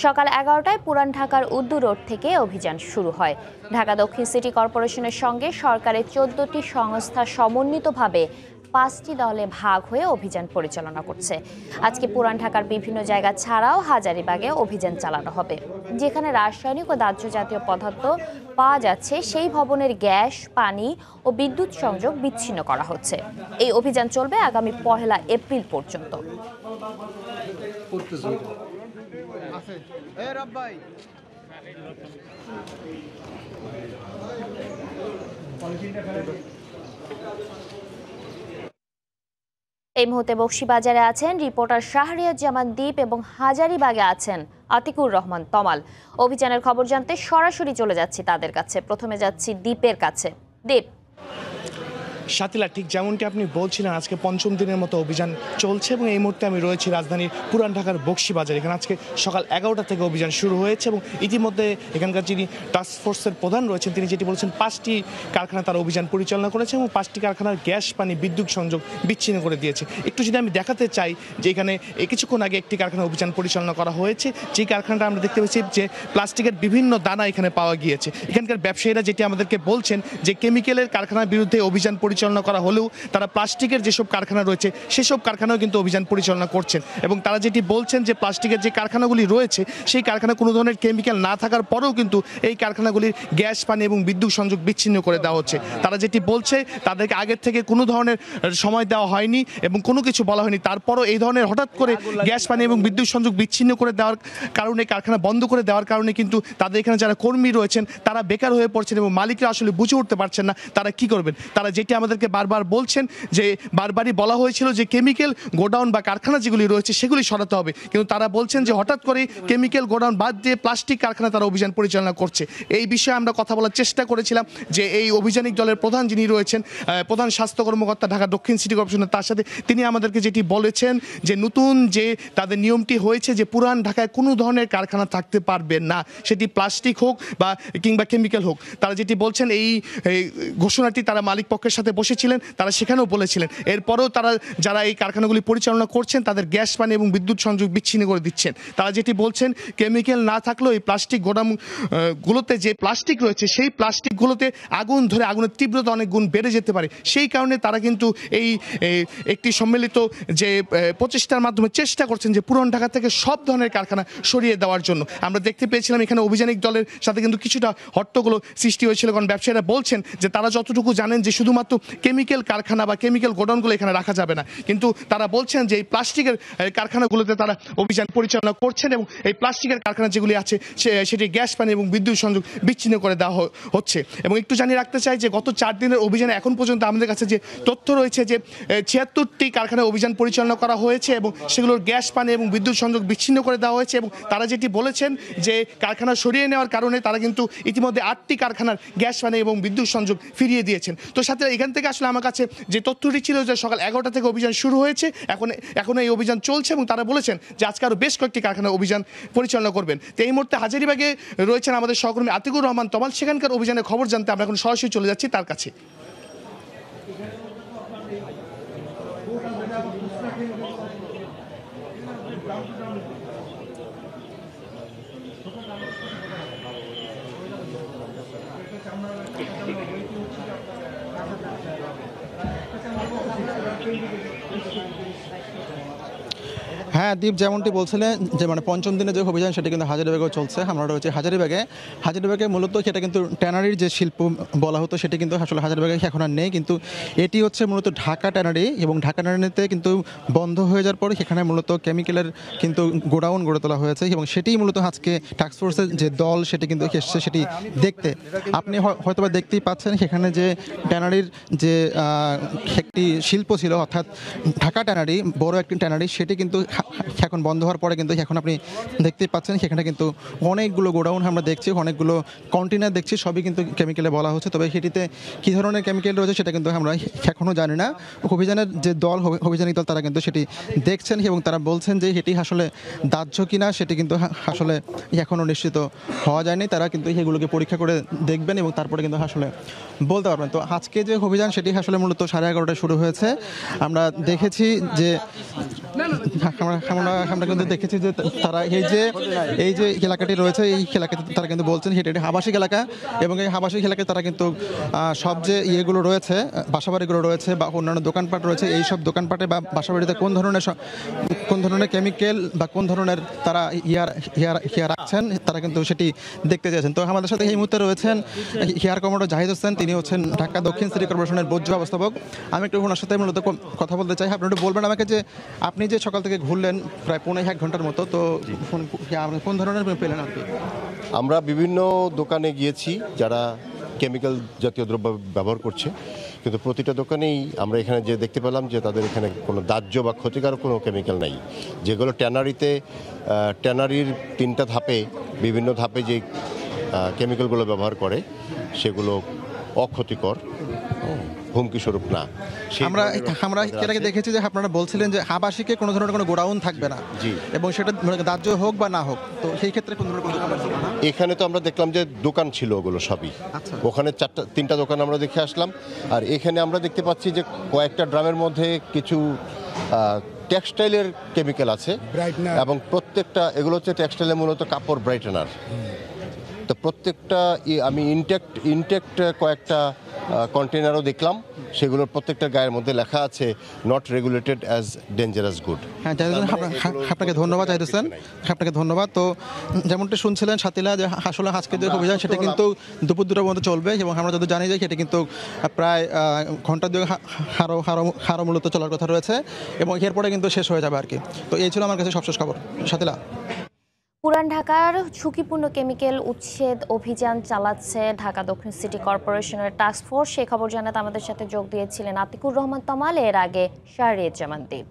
সকাল 11টায় পুরান ঢাকার উদ্দু রোড থেকে অভিযান শুরু হয়। ঢাকা দক্ষিণ সিটি কর্পোরেশনের সঙ্গে সরকারের 14টি সংস্থা সমন্বিতভাবে 5টি দলে ভাগ হয়ে অভিযান পরিচালনা করছে। আজকে পুরান ঢাকার বিভিন্ন জায়গা ছাড়াও হাজারীবাগে অভিযান চালানো হবে। যেখানে রাসায়নিক ও দাহ্য জাতীয় পদার্থ পাওয়া যাচ্ছে সেই ভবনের গ্যাস, পানি ও বিদ্যুৎ সংযোগ বিচ্ছিন্ন করা হচ্ছে। এই অভিযান চলবে আগামী 1 এপ্রিল পর্যন্ত। এই মুহূর্তে বকশীবাজারে আছেন রিপোর্টার শাহরিয়ারুজ্জামান দ্বীপ এবং হাজারীবাগে আছেন আতিকুর রহমান তমাল। অভিযানের খবর জানতে সরাসরি চলে যাচ্ছি তাদের কাছে। প্রথমে যাচ্ছি দ্বীপের কাছে। দ্বীপ। সাতিলা, ঠিক যেমনটি আপনি বলছিলেন, আজকে পঞ্চম দিনের মতো অভিযান চলছে এবং এই মুহূর্তে আমি রয়েছি রাজধানীর পুরান ঢাকার বকশীবাজার। এখানে আজকে সকাল 11টা থেকে অভিযান শুরু হয়েছে এবং ইতিমধ্যে এখানকার যিনি টাস্কফোর্সের প্রধান রয়েছেন তিনি যেটি বলেছেন 5টি কারখানা তারা অভিযান পরিচালনা করেছে এবং 5টি কারখানার গ্যাস, পানি, বিদ্যুৎ সংযোগ বিচ্ছিন্ন করে দিয়েছে। একটু যদি আমি দেখাতে চাই যে এখানে কিছুক্ষণ আগে একটি কারখানা অভিযান পরিচালনা করা হয়েছে, যেই কারখানাটা আমরা দেখতে পেয়েছি যে প্লাস্টিকের বিভিন্ন দানা এখানে পাওয়া গিয়েছে। এখানকার ব্যবসায়ীরা যেটি আমাদেরকে বলছেন যে কেমিক্যালের কারখানার বিরুদ্ধে অভিযান পরিচালনা করা হলেও তারা প্লাস্টিকের যেসব কারখানা রয়েছে সেসব কারখানাও কিন্তু অভিযান পরিচালনা করছেন এবং তারা যেটি বলছেন যে প্লাস্টিকের যে কারখানাগুলি রয়েছে সেই কারখানা কোনো ধরনের কেমিক্যাল না থাকার পরেও কিন্তু এই কারখানাগুলির গ্যাস, পানি এবং বিদ্যুৎ সংযোগ বিচ্ছিন্ন করে দেওয়া হচ্ছে। তারা যেটি বলছে তাদেরকে আগের থেকে কোনো ধরনের সময় দেওয়া হয়নি এবং কোনো কিছু বলা হয়নি, তারপরও এই ধরনের হঠাৎ করে গ্যাস, পানি এবং বিদ্যুৎ সংযোগ বিচ্ছিন্ন করে দেওয়ার কারণে, কারখানা বন্ধ করে দেওয়ার কারণে কিন্তু তাদের এখানে যারা কর্মী রয়েছেন তারা বেকার হয়ে পড়ছেন এবং মালিকরা আসলে বুঝে উঠতে পারছেন না তারা কি করবেন। তারা যেটি আমাদেরকে বারবার বলছেন যে বারবারই বলা হয়েছিল যে কেমিক্যাল গোডাউন বা কারখানা যেগুলি রয়েছে সেগুলি সরাতে হবে, কিন্তু তারা বলছেন যে হঠাৎ করে কেমিক্যাল গোডাউন বাদ দিয়ে প্লাস্টিক কারখানা তারা অভিযান পরিচালনা করছে। এই বিষয়ে আমরা কথা বলার চেষ্টা করেছিলাম যে এই অভিযানিক দলের প্রধান যিনি রয়েছেন, প্রধান স্বাস্থ্য কর্মকর্তা ঢাকা দক্ষিণ সিটি কর্পোরেশনের, তার সাথে তিনি আমাদেরকে যেটি বলেছেন যে নতুন যে তাদের নিয়মটি হয়েছে যে পুরান ঢাকায় কোনো ধরনের কারখানা থাকতে পারবে না, সেটি প্লাস্টিক হোক বা কিংবা কেমিক্যাল হোক। তারা যেটি বলছেন এই ঘোষণাটি তারা মালিক পক্ষের সাথে বসেছিলেন, তারা সেখানেও বলেছিলেন, এরপরেও তারা যারা এই কারখানাগুলি পরিচালনা করছেন তাদের গ্যাস, পানি এবং বিদ্যুৎ সংযোগ বিচ্ছিন্ন করে দিচ্ছেন। তারা যেটি বলছেন কেমিক্যাল না থাকলেও এই প্লাস্টিক গোডাউনগুলোতে যে প্লাস্টিক রয়েছে সেই প্লাস্টিকগুলোতে আগুন ধরে আগুনের তীব্রতা অনেক গুণ বেড়ে যেতে পারে। সেই কারণে তারা কিন্তু এই একটি সম্মিলিত যে প্রচেষ্টার মাধ্যমে চেষ্টা করছেন যে পুরান ঢাকা থেকে সব ধরনের কারখানা সরিয়ে দেওয়ার জন্য। আমরা দেখতে পেয়েছিলাম এখানে অভিযানিক দলের সাথে কিন্তু কিছুটা হট্টগোল সৃষ্টি হয়েছিল, কারণ ব্যবসায়ীরা বলছেন যে তারা যতটুকু জানেন যে শুধুমাত্র কেমিক্যাল কারখানা বা কেমিক্যাল গোডাউনগুলো এখানে রাখা যাবে না, কিন্তু তারা বলছেন যে এই প্লাস্টিকের কারখানাগুলোতে তারা অভিযান পরিচালনা করছেন এবং এই প্লাস্টিকের কারখানা যেগুলি আছে সেটি গ্যাস, পানি এবং বিদ্যুৎ সংযোগ বিচ্ছিন্ন করে দেওয়া হচ্ছে। এবং একটু জানিয়ে রাখতে চাই যে গত 4 দিনের অভিযানে এখন পর্যন্ত আমাদের কাছে যে তথ্য রয়েছে যে 76টি কারখানায় অভিযান পরিচালনা করা হয়েছে এবং সেগুলোর গ্যাস, পানি এবং বিদ্যুৎ সংযোগ বিচ্ছিন্ন করে দেওয়া হয়েছে এবং তারা যেটি বলেছেন যে কারখানা সরিয়ে নেওয়ার কারণে তারা কিন্তু ইতিমধ্যে 8টি কারখানার গ্যাস, পানি এবং বিদ্যুৎ সংযোগ ফিরিয়ে দিয়েছেন। তো সাথে এখান থেকে আসলে আমার কাছে যে তথ্যটি ছিল যে সকাল 11টা থেকে অভিযান শুরু হয়েছে, এখন এই অভিযান চলছে এবং তারা বলেছেন যে আজকে আরও বেশ কয়েকটি কারখানা অভিযান পরিচালনা করবেন। তো এই মুহূর্তে হাজারীবাগে রয়েছেন আমাদের সহকর্মী আতিকুর রহমান তমাল। সেখানকার অভিযানের খবর জানতে আমরা এখন সরাসরি চলে যাচ্ছি তার কাছে। হ্যাঁ দীপ, যেমনটি বলছিলেন যে পঞ্চম দিনে যে অভিযান সেটা কিন্তু হাজারীবাগেও চলছে। আমরা রয়েছে হাজারীবাগে মূলত সেটা কিন্তু ট্যানারির যে শিল্প বলা হতো সেটা কিন্তু আসলে হাজারীবাগে এখন আর নেই, কিন্তু এটি হচ্ছে মূলত ঢাকা ট্যানারি এবং ঢাকা ট্যানারিতে কিন্তু বন্ধ হয়ে যাওয়ার পরে সেখানে মূলত কেমিক্যালের কিন্তু গোডাউন গড়ে তোলা হয়েছে এবং সেটিই মূলত আজকে টাস্কফোর্সের যে দল সেটি কিন্তু এসছে সেটি দেখতে। আপনি হয়তোবা দেখতেই পাচ্ছেন সেখানে যে ট্যানারির যে একটি শিল্প ছিল, অর্থাৎ ঢাকা ট্যানারি, বড় একটি ট্যানারি, সেটি কিন্তু এখন বন্ধ হওয়ার পরে কিন্তু এখন আপনি দেখতেই পাচ্ছেন সেখানে কিন্তু অনেকগুলো গোডাউন আমরা দেখছি, অনেকগুলো কন্টেনার দেখছি, সবই কিন্তু কেমিক্যালে বলা হচ্ছে। তবে সেটিতে কী ধরনের কেমিক্যাল রয়েছে সেটা কিন্তু আমরা এখনও জানি না। অভিযানের যে দল, অভিযানিক দল, তারা কিন্তু সেটি দেখছেন এবং তারা বলছেন যে এটি আসলে দাহ্য কিনা সেটি কিন্তু আসলে এখনও নিশ্চিত হওয়া যায়নি। তারা কিন্তু সেগুলোকে পরীক্ষা করে দেখবেন এবং তারপরে কিন্তু আসলে বলতে পারবেন। তো আজকে যে অভিযান সেটি আসলে মূলত 11:30টায় শুরু হয়েছে। আমরা দেখেছি যে আমরা আমরা কিন্তু দেখেছি যে তারা এই যে এলাকাটি রয়েছে এই এলাকাতে তারা কিন্তু বলছেন সেটা একটি আবাসিক এলাকা এবং এই আবাসিক এলাকায় তারা কিন্তু সব যে ইয়েগুলো রয়েছে বাসাবাড়িগুলো রয়েছে বা অন্যান্য দোকানপাট রয়েছে এই সব দোকানপাটে বা বাসাবাড়িতে কোন ধরনের কেমিক্যাল বা কোন ধরনের তারা হিয়ার রাখছেন তারা কিন্তু সেটি দেখতে চেয়েছেন। তো আমাদের সাথে এই মুহূর্তে রয়েছেন হেয়ার কমোডার জাহিদ হোসেন, তিনি হচ্ছেন ঢাকা দক্ষিণ সিটি কর্পোরেশনের বর্জ্য ব্যবস্থাপক। আমি একটু ওনার সাথে মূলত কথা বলতে চাই। আপনি একটু বলবেন আমাকে যে আপনি যে সকাল থেকে ঘুরলেন প্রায় 1.5 ঘন্টার মতো, তো আপনি কোন ধরনের পেলেন আর কি? আমরা বিভিন্ন দোকানে গিয়েছি যারা কেমিক্যাল জাতীয় দ্রব্য ব্যবহার করছে, কিন্তু প্রতিটা দোকানেই আমরা এখানে যে দেখতে পেলাম যে তাদের এখানে কোনো দাহ্য বা ক্ষতিকারক কোনো কেমিক্যাল নাই। যেগুলো ট্যানারির 3টা ধাপে বিভিন্ন ধাপে যে কেমিক্যালগুলো ব্যবহার করে সেগুলো অক্ষতিকর, হুমকি স্বরূপ না। আমরা এর আগে দেখেছি যে আপনারা বলছিলেন যে আবাসিকে কোনো ধরনের কোনো গোডাউন থাকবে না, জি, এবং সেটা দাহ্য হোক বা না হোক, তো সেই ক্ষেত্রে কোনো ধরনের কোনো দোকান ছিল না। এখানে তো আমরা দেখলাম যে দোকান ছিল ওগুলো সবই। আচ্ছা। ওখানে 3টা দোকান আমরা দেখে আসলাম। আর এখানে আমরা দেখতে পাচ্ছি যে কয়েকটা ড্রামের মধ্যে কিছু টেক্সটাইলের কেমিক্যাল আছে এবং প্রত্যেকটা এগুলো হচ্ছে টেক্সটাইলের মূলত কাপড় ব্রাইটেনার। তো প্রত্যেকটা আমি ইনটেক্ট কয়েকটা কন্টেনারও দেখলাম, সেগুলোর প্রত্যেকটা গায়ের মধ্যে লেখা আছে not regulated as dangerous good. হ্যাঁ, আপনাকে ধন্যবাদ জাহিদ হোসেন, আপনাকে ধন্যবাদ। তো যেমনটা শুনছিলেন সাথীলা, যে আসলে আজকে যে অভিযান সেটা কিন্তু দুপুর 2টার মধ্যে চলবে এবং আমরা যদি জানি যে সেটা কিন্তু প্রায় ঘন্টা 2 হারও মূলত চলার কথা রয়েছে এবং এরপরে কিন্তু শেষ হয়ে যাবে আর কি। তো এই ছিল আমার কাছে সবশেষ খবর। সাথীলা, পুরান ঢাকার ঝুঁকিপূর্ণ কেমিক্যাল উচ্ছেদ অভিযান চালাচ্ছে ঢাকা দক্ষিণ সিটি কর্পোরেশনের টাস্কফোর্স। সেই খবর জানাতে আমাদের সাথে যোগ দিয়েছিলেন আতিকুর রহমান তমাল, এর আগে শাহরিয়ার জামান দ্বীপ।